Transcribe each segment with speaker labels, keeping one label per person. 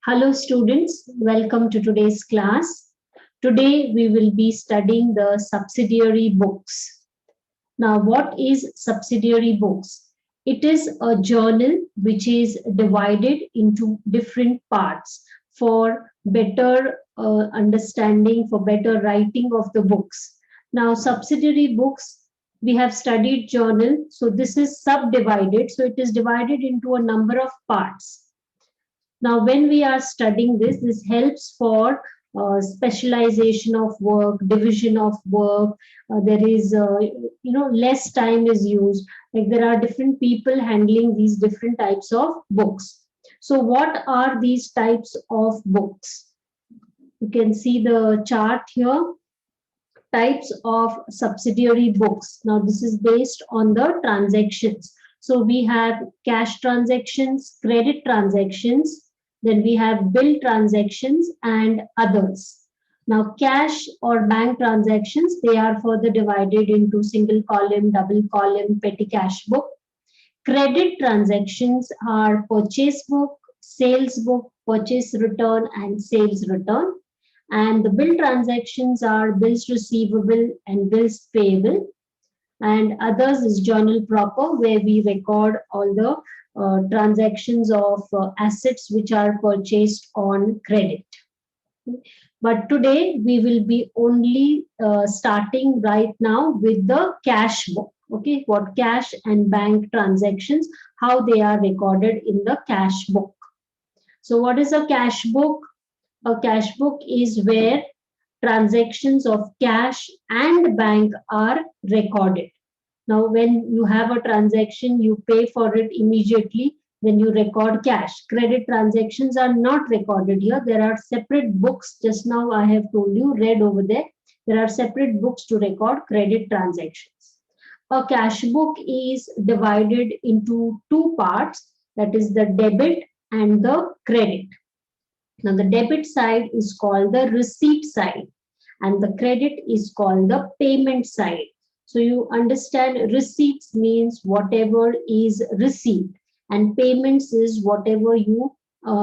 Speaker 1: Hello students, welcome to today's class. Today we will be studying the subsidiary books. Now what is subsidiary books? It is a journal which is divided into different parts for better understanding, for better writing of the books. Now subsidiary books, we have studied journal, so this is subdivided, so it is divided into a number of parts. Now, when we are studying this, this helps for specialization of work, division of work. There is, less time is used. Like there are different people handling these different types of books. So, what are these types of books? You can see the chart here. Types of subsidiary books. Now, this is based on the transactions. So, we have cash transactions, credit transactions, then we have bill transactions and others. Now, cash or bank transactions, they are further divided into single column, double column, petty cash book. Credit transactions are purchase book, sales book, purchase return, and sales return. And the bill transactions are bills receivable and bills payable. And others is journal proper, where we record all the transactions of assets which are purchased on credit. But today we will be only starting right now with the cash book. Okay, what cash and bank transactions, how they are recorded in the cash book. So, what is a cash book? A cash book is where transactions of cash and bank are recorded. Now, when you have a transaction, you pay for it immediately, then you record cash. Credit transactions are not recorded here. There are separate books. Just now I have told you, read over there. There are separate books to record credit transactions. A cash book is divided into two parts, that is the debit and the credit. Now, the debit side is called the receipt side, and the credit is called the payment side. So, you understand receipts means whatever is received, and payments is whatever you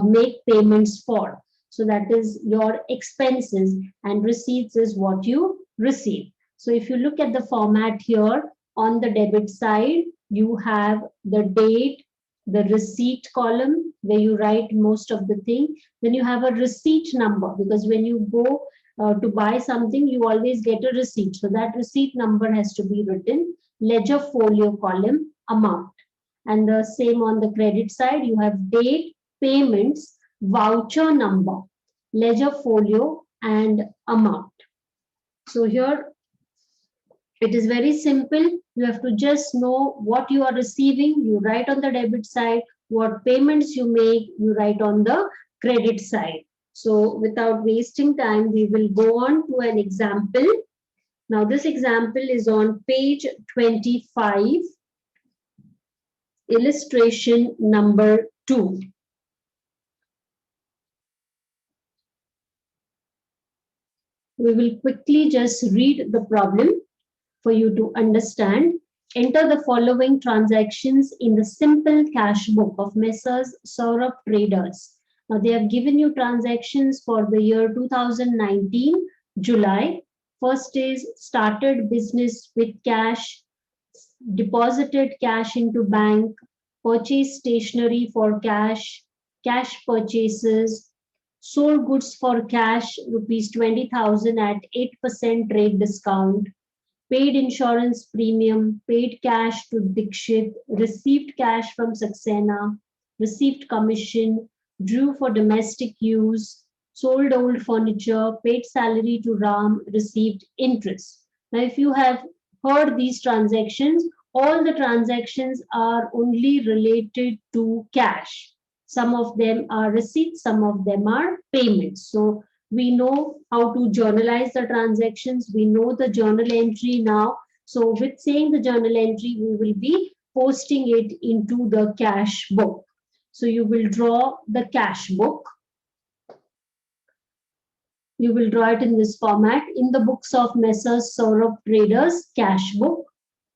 Speaker 1: make payments for. So, that is your expenses, and receipts is what you receive. So, if you look at the format here, on the debit side, you have the date, the receipt column where you write most of the thing. Then you have a receipt number, because when you go to buy something, you always get a receipt. So that receipt number has to be written. Ledger folio column, amount. And the same on the credit side, you have date, payments, voucher number, ledger folio, and amount. So here it is very simple. You have to just know what you are receiving. You write on the debit side. What payments you make, you write on the credit side. So without wasting time, we will go on to an example. Now this example is on page 25, illustration number 2. We will quickly just read the problem for you to understand. Enter the following transactions in the simple cash book of Messrs. Saurabh Traders. Now, they have given you transactions for the year 2019, July. First is started business with cash, deposited cash into bank, purchased stationery for cash, cash purchases, sold goods for cash, rupees 20,000 at 8% trade discount, paid insurance premium, paid cash to Dixit, received cash from Saxena, received commission, drew for domestic use, sold old furniture, paid salary to Ram, received interest. Now, if you have heard these transactions, all the transactions are only related to cash. Some of them are receipts, some of them are payments. So, we know how to journalize the transactions. We know the journal entry now. So with saying the journal entry, we will be posting it into the cash book. So you will draw the cash book. You will draw it in this format. In the books of Messrs. Saurabh Traders cash book,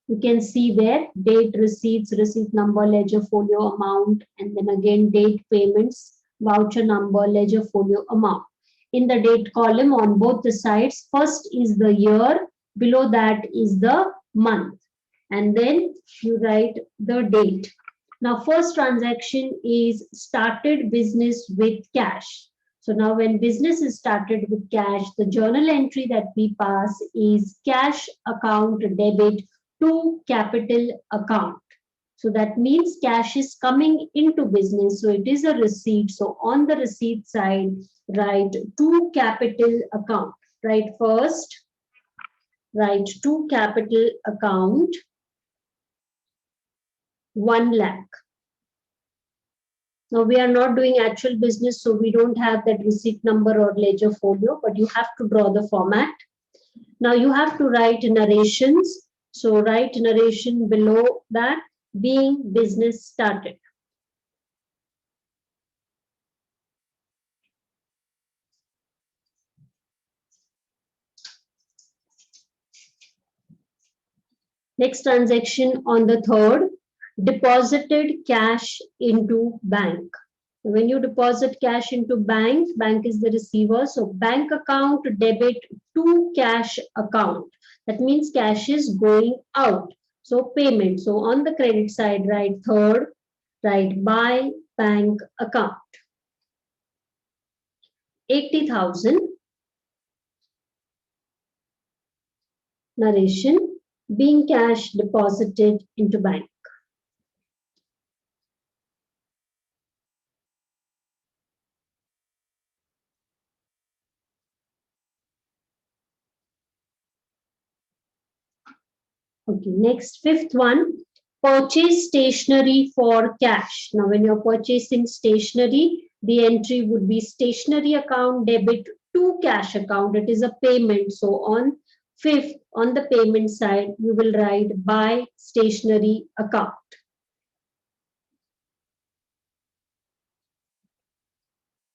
Speaker 1: you can see there date, receipts, receipt number, ledger folio, amount, and then again date, payments, voucher number, ledger folio, amount. In the date column on both the sides, first is the year, below that is the month, and then you write the date. Now, first transaction is started business with cash. So now when business is started with cash, the journal entry that we pass is cash account debit to capital account. So that means cash is coming into business. So it is a receipt. So on the receipt side, write to capital account. Write first, write to capital account 1 lakh. Now we are not doing actual business, so we don't have that receipt number or ledger folio, but you have to draw the format. Now you have to write narrations. So write narration below that, being business started. Next transaction on the third, deposited cash into bank. When you deposit cash into bank, bank is the receiver. So bank account debit to cash account. That means cash is going out. So payment. So on the credit side, write third, write by bank account. 80,000. Narration, being cash deposited into bank. Okay, next, fifth one, purchase stationery for cash. Now, when you're purchasing stationery, the entry would be stationery account debit to cash account. It is a payment. So on fifth, on the payment side, you will write by stationery account.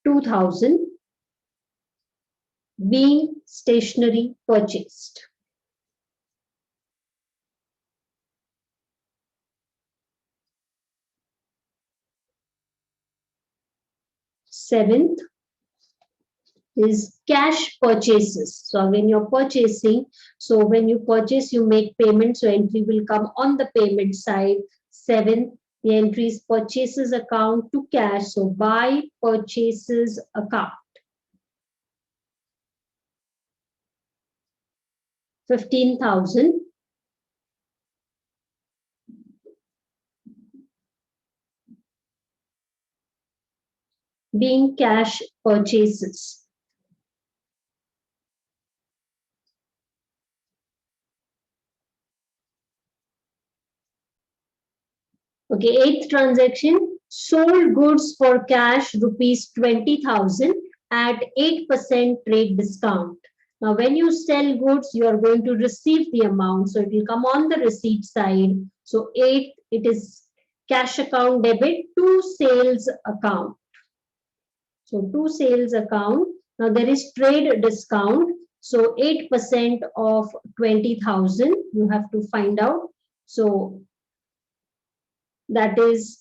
Speaker 1: 2,000 being stationery purchased. Seventh is cash purchases. So when you're purchasing, so when you purchase, you make payment. So entry will come on the payment side. Seventh, the entry is purchases account to cash. So by purchases account. 15,000 being cash purchases. Okay, eighth transaction, sold goods for cash rupees 20,000 at 8% trade discount. Now, when you sell goods, you are going to receive the amount. So it will come on the receipt side. So 8, it is cash account debit to sales account. So to sales account. Now there is trade discount. So 8% of 20,000, you have to find out. So that is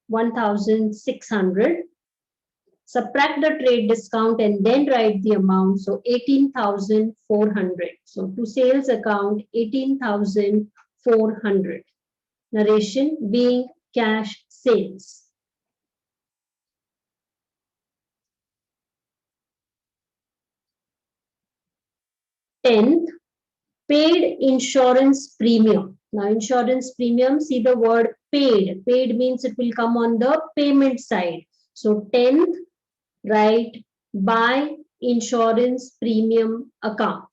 Speaker 1: 1,600. Subtract the trade discount and then write the amount. So 18,400. So to sales account, 18,400. Narration being cash sales. Tenth, paid insurance premium. Now insurance premium, see the word paid. Paid means it will come on the payment side. So 10th, write by insurance premium account.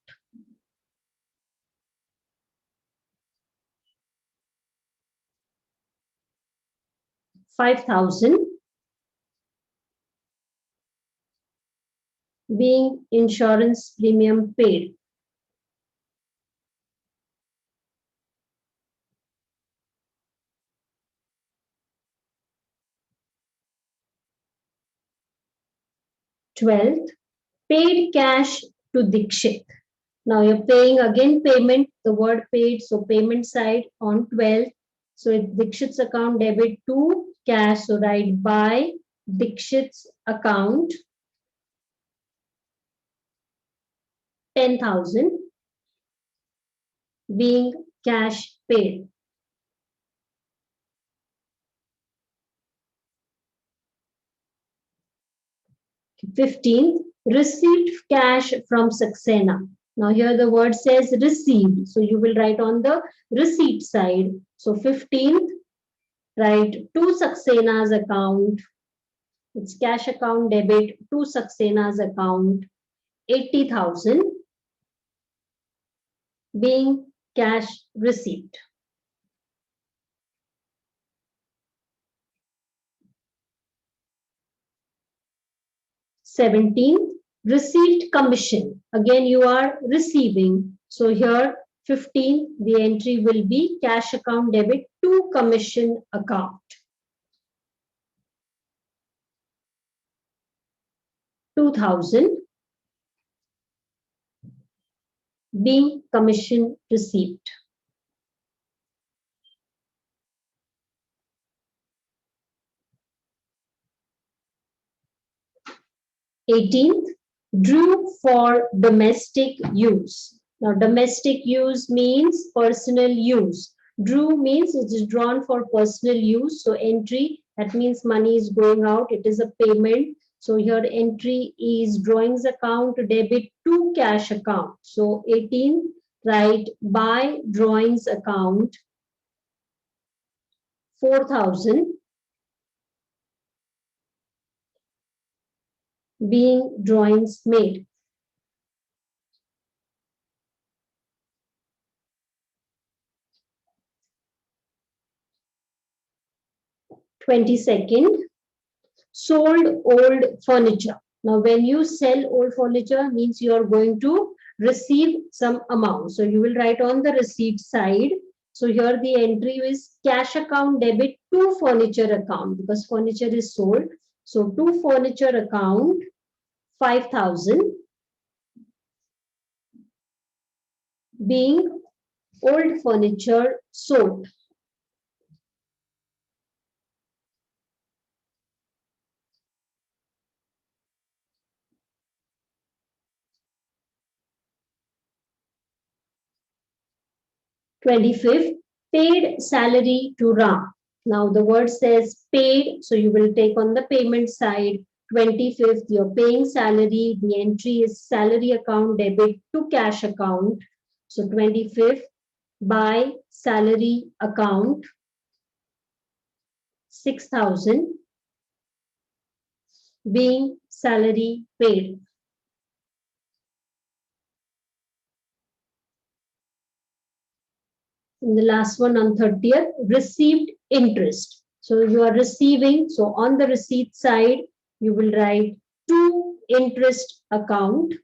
Speaker 1: 5,000 being insurance premium paid. 12th, paid cash to Dikshit. Now you're paying again payment, the word paid, so payment side on 12th. So it's Dikshit's account debit to cash, so write by Dikshit's account 10,000 being cash paid. 15th, received cash from Saxena. Now here the word says received. So you will write on the receipt side. So 15th, write to Saxena's account. It's cash account debit to Saxena's account 80,000 being cash receipt. Seventeenth, received commission. Again, you are receiving. So here 15, the entry will be cash account debit to commission account. 2,000 being commission received. 18th, drew for domestic use. Now, domestic use means personal use. Drew means it is drawn for personal use. So, entry, that means money is going out. It is a payment. So, here entry is drawings account debit to cash account. So, 18th, write by drawings account 4,000 being drawings made. 22nd, sold old furniture. Now, when you sell old furniture, means you are going to receive some amount. So, you will write on the receipt side. So, here the entry is cash account debit to furniture account because furniture is sold. So, to furniture account 5,000 being old furniture sold. 25th, paid salary to Ram. Now the word says paid, so you will take on the payment side. 25th, you're paying salary. The entry is salary account debit to cash account. So 25th, by salary account 6,000 being salary paid. And the last one on 30th, received interest. So you are receiving. So on the receipt side, you will write to interest account.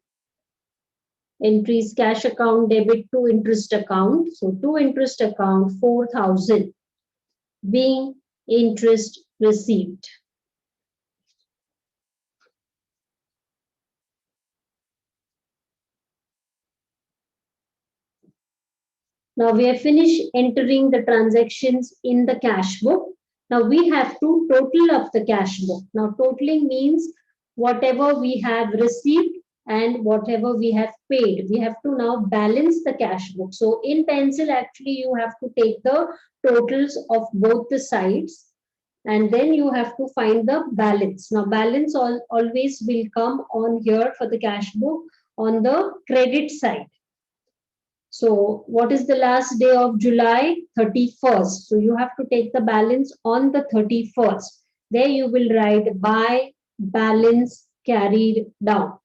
Speaker 1: Entries cash account debit to interest account. So to interest account 4,000 being interest received. Now we have finished entering the transactions in the cash book. Now we have to total up the cash book. Now totaling means whatever we have received and whatever we have paid. We have to now balance the cash book. So in pencil, actually, you have to take the totals of both the sides and then you have to find the balance. Now balance always will come on here for the cash book on the credit side. So what is the last day of July? 31st. So you have to take the balance on the 31st. There you will write by balance carried down.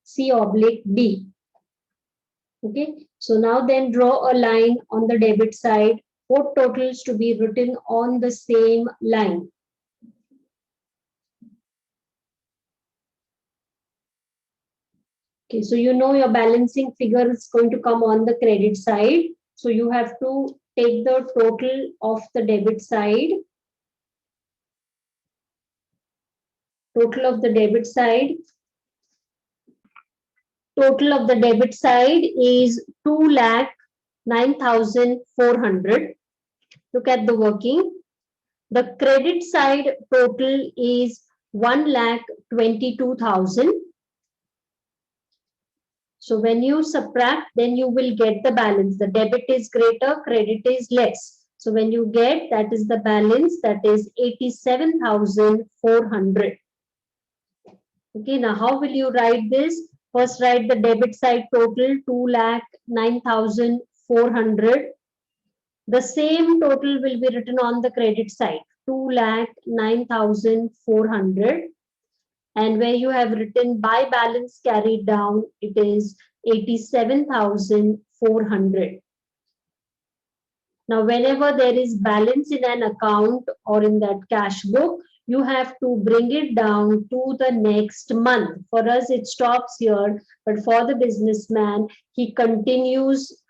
Speaker 1: C/D. Okay. So now then draw a line on the debit side. Both totals to be written on the same line. Okay, so you know your balancing figure is going to come on the credit side. So you have to take the total of the debit side. Total of the debit side. Total of the debit side is 2,09,400. Look at the working. The credit side total is 1,22,000. So when you subtract, then you will get the balance. The debit is greater, credit is less. So when you get, that is the balance, that is 87,400. Okay, now how will you write this? First write the debit side total, 2,09,400. The same total will be written on the credit side, 2,09,400. And where you have written by balance carried down, it is 87,400. Now, whenever there is balance in an account or in that cash book, you have to bring it down to the next month. For us, it stops here, but for the businessman, he continues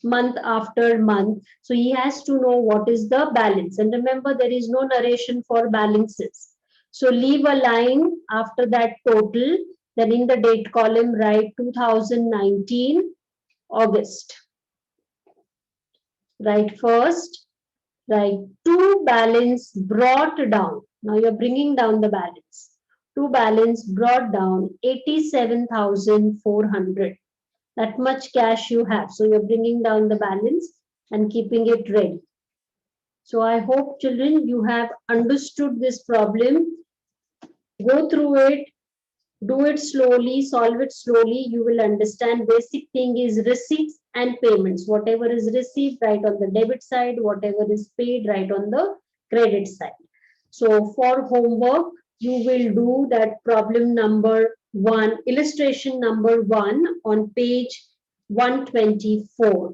Speaker 1: month after month. So he has to know what is the balance. And remember, there is no narration for balances. So leave a line after that total. Then in the date column, write 2019 August. Write first, write to balance brought down. Now you're bringing down the balance. To balance brought down 87,400. That much cash you have. So you're bringing down the balance and keeping it ready. So I hope, children, you have understood this problem. Go through it, do it slowly, solve it slowly. You will understand. Basic thing is receipts and payments. Whatever is received, write on the debit side. Whatever is paid, write on the credit side. So for homework, you will do that problem number 1, illustration number 1 on page 124.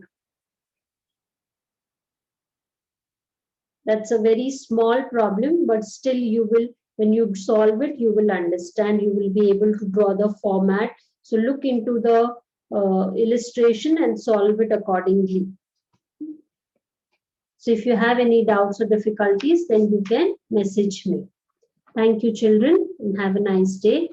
Speaker 1: That's a very small problem, but still you will, when you solve it, you will understand, you will be able to draw the format. So look into the illustration and solve it accordingly. So if you have any doubts or difficulties, then you can message me. Thank you, children, and have a nice day.